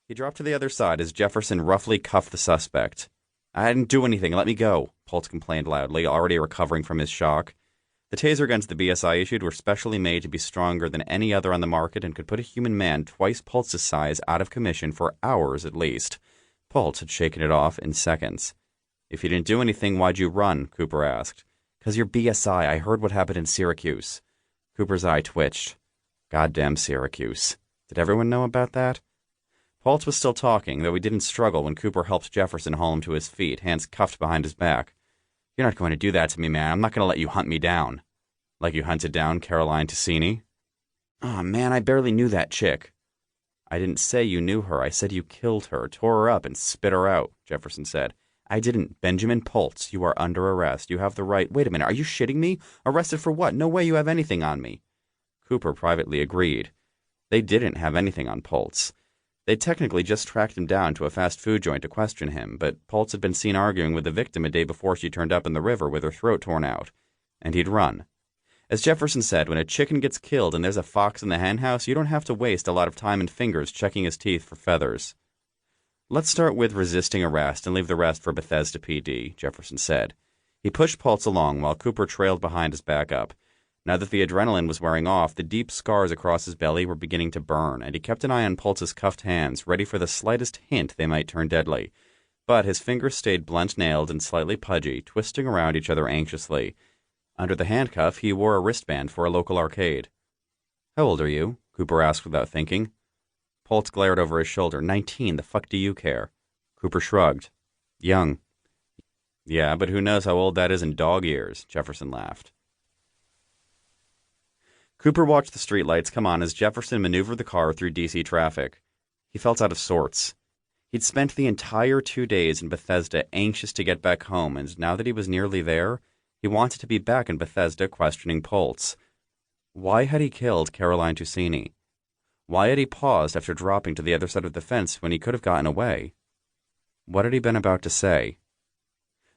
He dropped to the other side as Jefferson roughly cuffed the suspect. "I didn't do anything. Let me go," Pultz complained loudly, already recovering from his shock. The taser guns the BSI issued were specially made to be stronger than any other on the market and could put a human man twice Pultz's size out of commission for hours at least. Pultz had shaken it off in seconds. "If you didn't do anything, why'd you run?" Cooper asked. "'Cause you're BSI. I heard what happened in Syracuse." Cooper's eye twitched. Goddamn Syracuse. Did everyone know about that? Pultz was still talking, though he didn't struggle when Cooper helped Jefferson haul him to his feet, hands cuffed behind his back. "You're not going to do that to me, man. I'm not going to let you hunt me down." "Like you hunted down Caroline Ticini?" "Aw, man, I barely knew that chick." "I didn't say you knew her. I said you killed her, tore her up, and spit her out," Jefferson said. "I didn't. Benjamin Pultz, you are under arrest. You have the right—" "Wait a minute, are you shitting me? Arrested for what? No way you have anything on me." Cooper privately agreed. They didn't have anything on Pultz. They'd technically just tracked him down to a fast food joint to question him, but Pultz had been seen arguing with the victim a day before she turned up in the river with her throat torn out. And he'd run. As Jefferson said, when a chicken gets killed and there's a fox in the henhouse, you don't have to waste a lot of time and fingers checking his teeth for feathers. "Let's start with resisting arrest and leave the rest for Bethesda PD," Jefferson said. He pushed Pultz along while Cooper trailed behind his backup. Now that the adrenaline was wearing off, the deep scars across his belly were beginning to burn, and he kept an eye on Pultz's cuffed hands, ready for the slightest hint they might turn deadly. But his fingers stayed blunt-nailed and slightly pudgy, twisting around each other anxiously. Under the handcuff, he wore a wristband for a local arcade. "How old are you?" Cooper asked without thinking. Pultz glared over his shoulder. 19, the fuck do you care?" Cooper shrugged. "Young." "Yeah, but who knows how old that is in dog years," Jefferson laughed. Cooper watched the streetlights come on as Jefferson maneuvered the car through D.C. traffic. He felt out of sorts. He'd spent the entire 2 days in Bethesda anxious to get back home, and now that he was nearly there, he wanted to be back in Bethesda questioning Pultz. Why had he killed Caroline Ticini? Why had he paused after dropping to the other side of the fence when he could have gotten away? What had he been about to say?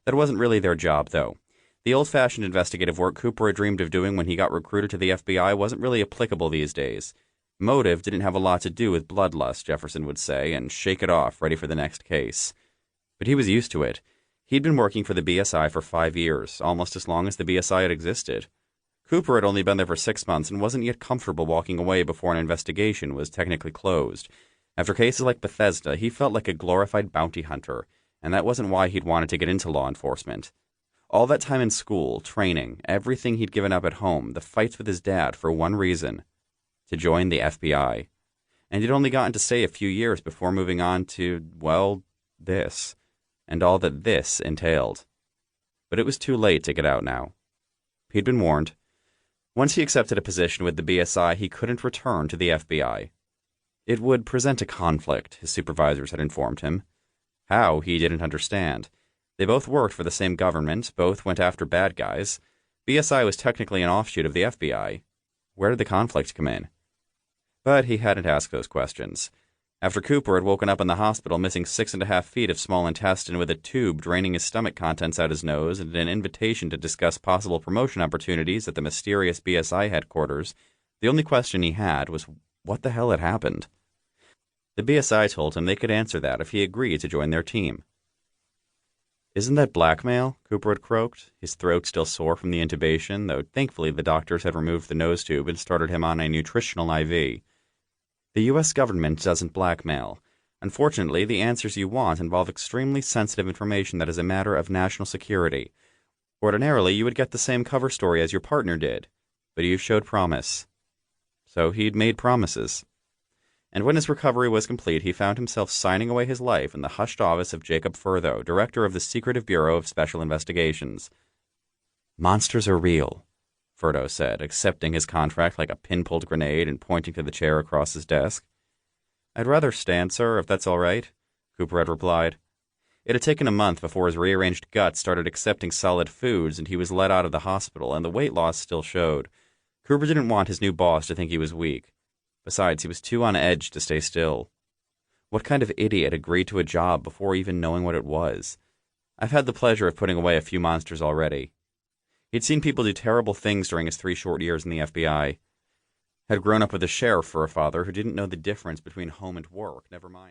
That wasn't really their job, though. The old-fashioned investigative work Cooper had dreamed of doing when he got recruited to the FBI wasn't really applicable these days. Motive didn't have a lot to do with bloodlust, Jefferson would say, and shake it off, ready for the next case. But he was used to it. He'd been working for the BSI for 5 years, almost as long as the BSI had existed. Cooper had only been there for 6 months and wasn't yet comfortable walking away before an investigation was technically closed. After cases like Bethesda, he felt like a glorified bounty hunter, and that wasn't why he'd wanted to get into law enforcement. All that time in school, training, everything he'd given up at home, the fights with his dad for one reason: to join the FBI. And he'd only gotten to stay a few years before moving on to, well, this, and all that this entailed. But it was too late to get out now. He'd been warned. Once he accepted a position with the BSI, he couldn't return to the FBI. It would present a conflict, his supervisors had informed him. How, he didn't understand. They both worked for the same government, both went after bad guys. BSI was technically an offshoot of the FBI. Where did the conflict come in? But he hadn't asked those questions. After Cooper had woken up in the hospital missing 6.5 feet of small intestine with a tube draining his stomach contents out his nose and an invitation to discuss possible promotion opportunities at the mysterious BSI headquarters, the only question he had was what the hell had happened. The BSI told him they could answer that if he agreed to join their team. "Isn't that blackmail?" Cooper had croaked, his throat still sore from the intubation, though thankfully the doctors had removed the nose tube and started him on a nutritional IV. The U.S. government doesn't blackmail. Unfortunately, the answers you want involve extremely sensitive information that is a matter of national security. Ordinarily, you would get the same cover story as your partner did, but you showed promise. So he'd made promises. And when his recovery was complete, he found himself signing away his life in the hushed office of Jacob Furtho, director of the Secretive Bureau of Special Investigations. "Monsters are real," Furtho said, accepting his contract like a pin-pulled grenade and pointing to the chair across his desk. "I'd rather stand, sir, if that's all right," Cooper had replied. It had taken a month before his rearranged gut started accepting solid foods and he was let out of the hospital, and the weight loss still showed. Cooper didn't want his new boss to think he was weak. Besides, he was too on edge to stay still. What kind of idiot agreed to a job before even knowing what it was? I've had the pleasure of putting away a few monsters already. He'd seen people do terrible things during his 3 short years in the FBI. Had grown up with a sheriff for a father who didn't know the difference between home and work, never mind.